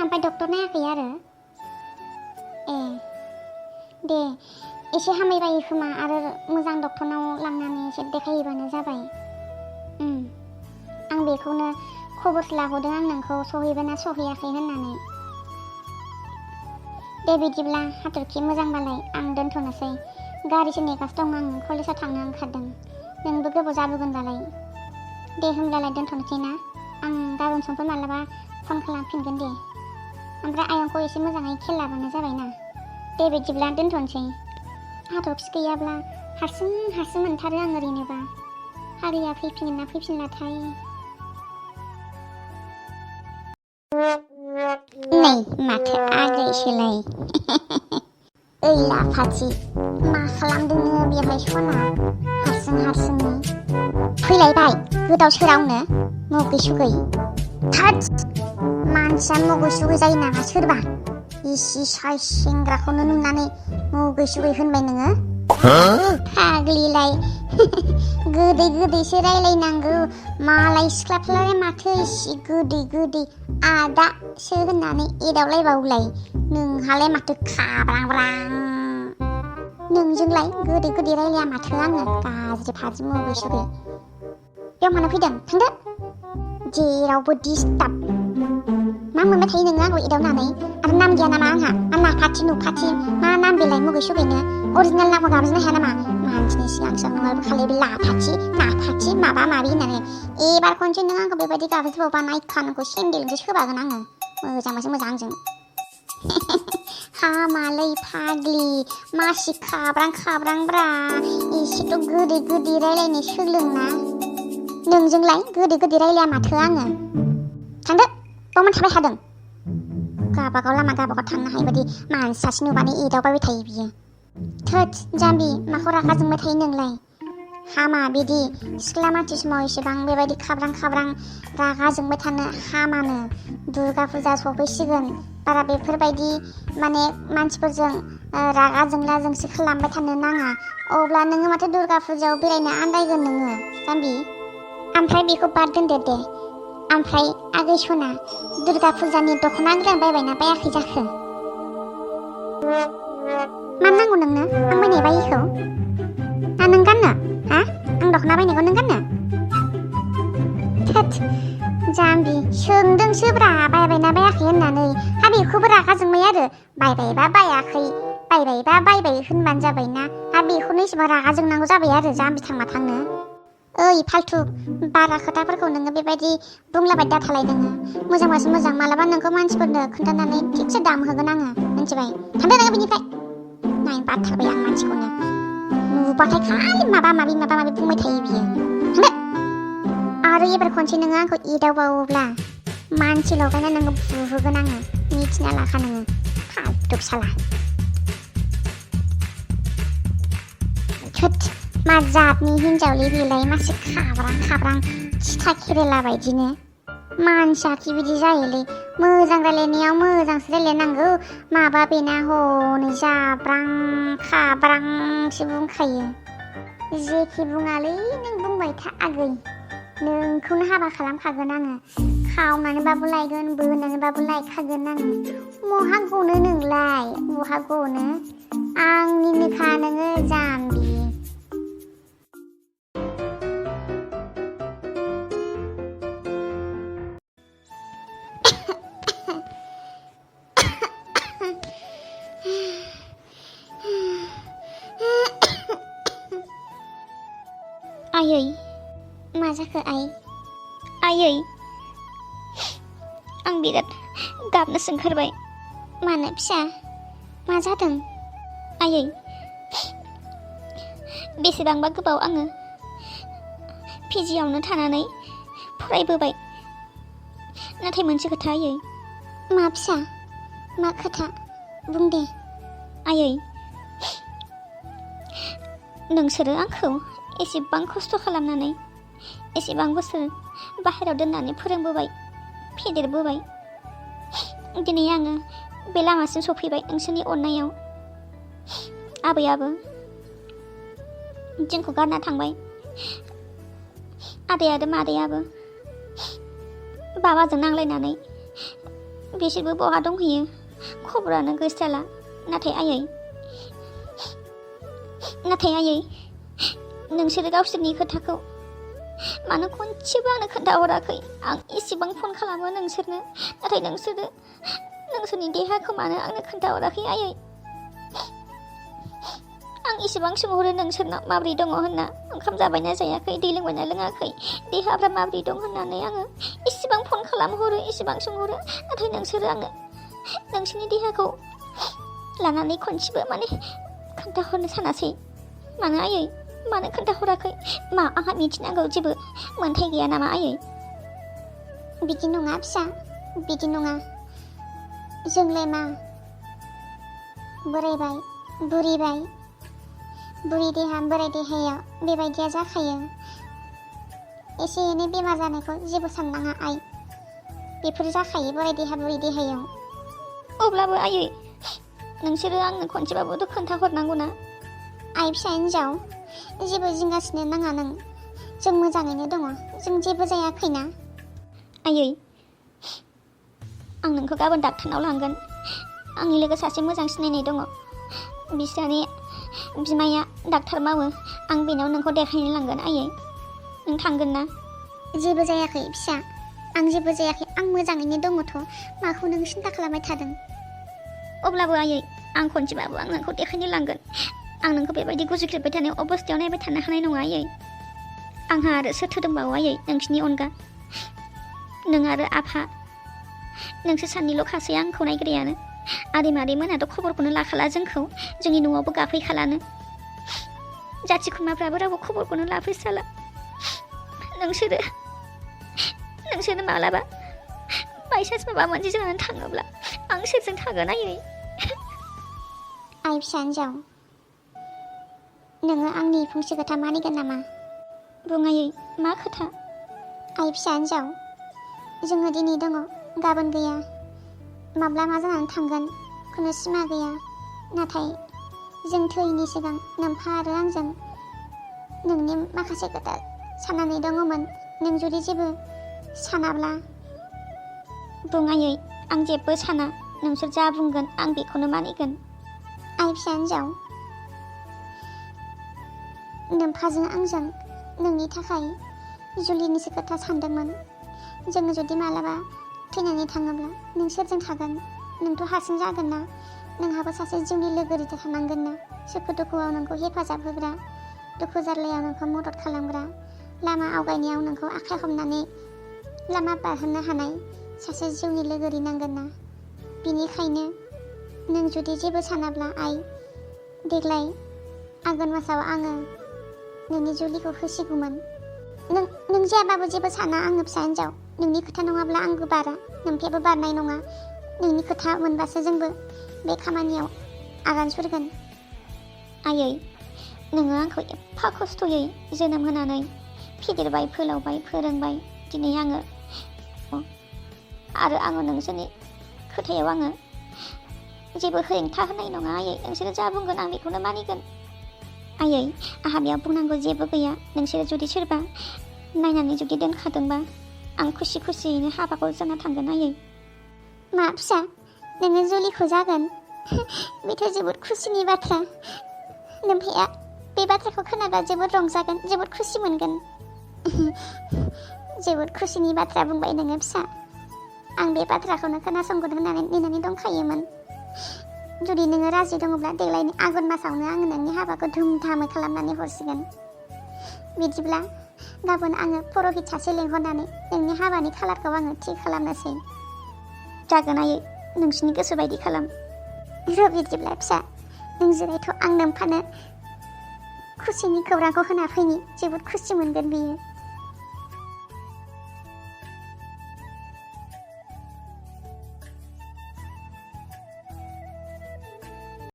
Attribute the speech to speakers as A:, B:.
A: ओमफ्राय डक्टर नायाखै आरो? ए दे एसे हामैबायो खोमा आरो मोजां डक्टरनाव लांनानै एसे देखायहैबानो जाबाय। आं बेखौनो खबरसो लाहरदों आं नोंखौ सहैबायना सहैयाखै होननानै। दे बिदिब्ला हाथरखि मोजांबालाय आं दोनथ'नोसै। गारिसो नेगासिनो दं आं कलेजाव थांनो ओंखारदों। नोंबो गोबाव जाबोगोनबालाय। दे होमब्लालाय दोनथ'नोसै ना? आं गाबोन समफोर मालाबा फन खालामफिनगोन दे। ओमफ्राय आयंखौ एसे मोजाङै खेल लाबानो जाबाय ना। दे बिदिब्ला दोनथ'नोसै। हाथरखि गैयाब्ला हारसिं मोनथारो आं ओरैनोबा। हारिया फैफिनगोन ना फैफिनलाथाय। नै माथो आगैसोलाय। ओइ लाफाथि मा खालामदों बेवहाय सना हारसिङै? फैलायबाय गोदाव सोरावनो मुगै सुगै। थोद मानसिया मुगै सुगै जायो नामा सोरबा? इसे साइज सेंग्राखौनो नुनानै मुगै सुगै होनबाय नोङो? फाग्लिलाय गोदैसो रायलायनांगौ। मालाय सिख्लाफ्रालाय माथो इसे गोदै आदासो होननानै एदावलायबावलाय। नोंहालाय माथो खाब्रांब्रां। नोंजोंलाय गोदै रायलाया माथो आङो गाज्रि फाज्रि मुगै सुगै। बेयाव मानो फैदों? थांदो। जेरावबो डिस्टार्ब। मा मोनबाय थायो नोङो आंखौ एदावनानै? आरो नाम गैया नामा आंहा? मा नाफाथि नुफाथि मा नाम बेलाय मुगै सुगैनो? अरिजिनेल नामखौ गाबज्रिनो हाया नामा? मानसिनि सिगां नङाबो खालि बे नाफाथि माबा माबि होननानै। एबार खनसे नों आंखौ बेबायदि गाबज्रिबावबा नायखा नोंखौ सेन्देलजोंसो सोबागोन आङो। मोजांबासो मोजां आंजों। हामालै फाग्लि मासि खाब्रांब्रा। एसेथ' गोदै रायलायनो सोलोंना। नोंजोंलाय गोदै रायलाया माथो आङो। थांदो बावमान थाबाय थादों। गाबागाव लामा गाबागाव थांनो हायि बायदि मानसि सासे नुबानो एदावबाय थायो बियो। थोद जाम्बि माखौ रागा जोंबाय थायो नोंलाय? हामा बिदि सिख्ला मानसि समाव एसेबां बेबायदि खाब्रां रागा जोंबाय थानो हामानो। दुर्गा फुजा सफैसिगोन। बारा बेफोरबायदि मानसिफोरजों रागा जोंसो खालामबाय थानो नाङा। अब्ला नोङो माथो दुर्गा फुजायाव बेरायनो आन्दायगोन नोङो जाम्बि। ओमफ्राय बेखौ बाद दोनदो दे। ओमफ्राय आगै सना दुर्गा फुजानि दख'ना गोदान बायबायना बायाखै जाखो? मा नांगौ नोंनो आं बायनाय बायिखौ? नों गाननो? हा आं दख'ना बायनायखौ नों गाननो? थोद जाम्बि सोंदोंसोब्रा बायबायना बायाखै होननानै। हा बेखौबो रागा जोंबाय आरो बायबायबा बायाखै बायबायबा बायबाय होनबानो जाबायना। हा बेखौनो एसेबां रागा जोंनांगौ जाबाय आरो जाम्बि थांनो। ओइ फाल्थु बारा खोथाफोरखौ नोङो बेबायदि बुंलाबाय दाथालाय नोङो। मोजांबासो मोजां मालाबा नोंखौ मानसिफोरनो खोन्थानानै थिगसे दाम होगोन आङो मिन्थिबाय? थांदो नोङो बिनिफ्राय। नायनो बाथारबाय आं मानसिखौनो नुबाथाय खालि माबा माबि बुंबाय थायो बियो। थांदो। आरो एबार खनसे नोङो आंखौ एदावबावोब्ला मानसि लगायना नोङो बुहोगोन आङो। मिथिना लाखा नोङो फाल्थु साला। थोद मा जातनि हिनजावलै बेलाय मासे खाब्रां थिथा केरेला बायदिनो। मानसियाखि बिदि जायोलै। मोजां रायलायनायाव मोजांसो रायलायनांगौ। माबा बेना हनै जाब्रां खाब्रांसो बुंखायो। जेखि बुङालै नों बुंबाय था आगै। नोंखौनो हाबा खालामखागोन आङो। खावनानैबाबो लायगोन बोनानैबाबो लायखागोन आङो। बहा गनो नोंलाय बहा गनो? आंनिनोखा नोङो जाम्बि। आयै मा जाखो आयै आं बिराद गाबनोसो ओंखारबाय। मानो फिसा मा जादों? आयै बेसेबांबा गोबाव आङो पिजिआवनो थानानै फरायबोबाय। नाथाय मोनसे खोथा आयै। मा फिसा मा खोथा बुं दे। आयै नोंसोरो आंखौ एसेबां खस्थ' खालामनानै एसेबां बोसोर बाहेरायाव दोननानै फोरोंबोबाय फेदेरबोबाय। दिनै आङो बे लामासिम सफैबाय नोंसोरनि अननायाव। आबैयाबो जोंखौ गारना थांबाय। आदै आरो मादैयाबो बाबाजों नांलायनानै बिसोरबो बहा दंहैयो खबरानो गैस्राला। नाथाय आयै नोंसोरो गावसोरनि खोथाखौ मानो खनसेबो आंनो खोन्थाहराखै? आं इसेबां फन खालामो नोंसोरनो, नाथाय नोंसोरनि देहाखौ मानो आंनो खोन्थाहराखै आयै? आं इसेबां सोंहरो नोंसोरनाव माबोरै दङ होनना, ओंखाम जाबायना जायाखै, दै लोंबायना लोङाखै, देहाफ्रा माबोरै दं होननानै आङो इसेबां फन खालामहरो, इसेबां सोंहरो। नाथाय नोंसोरो आंनो नोंसोरनि देहाखौ लानानै खनसेबो माने खोन्थाहरनो सानासै। मानो आयै? मानो खोन्थाहराखै? मा आंहा मिथिनांगौ जेबो मोन्थाय गैया नामा आयै? बिदि नङा फिसा, बिदि नङा। जोंलाय मा बोरायबाय, बुरिबाय, बुरि देहा बोराय देहायाव बेबायदिया जाखायो। एसे एनै बेमार जानायखौ जेबो साननाङा आइ, बेफोर जाखायो बोराय देहा बुरि देहायाव। अब्लाबो आयै नोंसोरो आंनो खनसेबाबोथ' खोन्थाहरनांगौ ना? आइ फिसा हिन्जाव, जेबो जिंगासिनो नाङा नों, जों मोजाङैनो दङ, जों जेबो जायाखैना। आयै आं नोंखौ गाबोन डाक्टारनाव लांगोन। आंनि लोगो सासे मोजां सिनायनाय दङ, बिस्रानि बिमाया डाक्टार मावो। आं बेनाव नोंखौ देखायनो लांगोन आयै। नों थांगोन ना? जेबो जायाखै फिसा, आं जेबो जायाखै, आं मोजाङैनो दङथ'। माखौ नों सिन्था खालामबाय थादों? अब्लाबो आयै आं खनसेबाबो आं नोंखौ देखायनो लांगोन। आं नोंखौ बेबायदि गुजुख्रेबबाय थानाय अबस्थायाव नायबाय थानो हानाय नङा आयै। आंहा आरो सोरथो दंबावो आयै नोंसिनि अनगा? नों आरो आफा, नोंसोर सानैल' खासै आंखौ नायग्रायानो। आदै मादै मोनहाथ' खबरखौनो लाखाला जोंखौ, जोंनि न'आवबो गाफैखालानो। जाथि खुरमाफ्राबो रावबो खबरखौनो लाफैस्राला। नोंसोरो मालाबा बायसान्स माबा मोनसे जानानै थाङोब्ला आं सोरजों थागोन आयै? आइ फिसा हिन्जाव, नोङो आंनि फंसे खोथा मानिगोन नामा? बुं आयै, मा खोथा? आइ फिसा हिन्जाव, जोङो दिनै दङ, गाबोन गैया, माब्ला मा जानानै थांगोन खुनु सिमा गैया। नाथाय जों थैयैनि सिगां नोम्फा आरो आंजों नोंनि माखासे खोथा साननानै दङमोन। नों जुदि जेबो सानाब्ला? बुं आयै, आं जेबो साना, नोंसोर जा बुंगोन आं बेखौनो मानिगोन। आइ फिसा हिन्जाव, नोम्फाजों आंजों नोंनि थाखाय जुलिनिसो खोथा सानदोंमोन। जोङो जुदि मालाबा थैनानै थाङोब्ला नों सोरजों थागोन? नोंथ' हारसिं जागोन ना? नोंहाबो सासे जिउनि लोगोरि थानांगोन ना? सुखु दुखुआव नोंखौ हेफाजाब होग्रा, दुखु जारलायाव नोंखौ मदद खालामग्रा, लामा आवगायनायाव नोंखौ आखाइ हमनानै लामा बारहोनो हानाय सासे जिउनि लोगोरि नांगोन ना? बिनिखायनो नों जुदि जेबो सानाब्ला आइ, देग्लाय आघोन मासाव आङो नोंनि जुलिखौ होसिगौमोन। नों जायाबाबो जेबो साना आङो फिसा हिन्जाव। नोंनि खोथा नङाब्ला आंबो बारा, नोम्फायाबो बारनाय नङा। नोंनि खोथा मोनबासो जोंबो बे खामानियाव आगान सुरगोन। आयै नोङो आंखौ एफा खस्थ'यै जोनोम होनानै फेदेरबाय, फोलावबाय, फोरोंबाय। दिनै आङो नोंसोरनि खोथायाव आङो जेबो हेंथा होनाय नङा आयै। नोंसोरो जा बुंगोन आं बेखौनो मानिगोन। आयै आंहा बेयाव बुंनांगौ जेबो गैया। नोंसोरो जुदि सोरबा नायनानै जुदि दोनखादोंबा आं खुसि खुसियैनो हाबाखौ जाना थांगोन आयै। मा फिसा, नोङो जुलिखौ जागोन? बेथ' जोबोद खुसिनि बाथ्रा। नोम्फाया बे बाथ्राखौ खोनाब्ला जोबोद रंजागोन, जोबोद खुसि मोनगोन। जोबोद खुसिनि बाथ्रा बुंबाय नोङो फिसा। आं बे बाथ्राखौनो खोनासंगोन होननानै नेनानै दंखायोमोन। जुदि नोङो राजि दङब्ला देग्लायनि आघोन मासावनो आङो नोंनि हाबाखौ धुमधामै खालामनानै हरसिगोन। बिदिब्ला गाबोन आङो पुर'हित सासे लेंहरनानै नोंनि हाबानि खालारखौ आङो थि खालामनोसै। जागोन आयै, नोंसिनि गोसो बायदि खालाम। बिदिब्ला फिसा नों जिरायथ', आं नोम्फानो खुसिनि खौरांखौ होना फैनि, जोबोद खुसि मोनगोन बियो।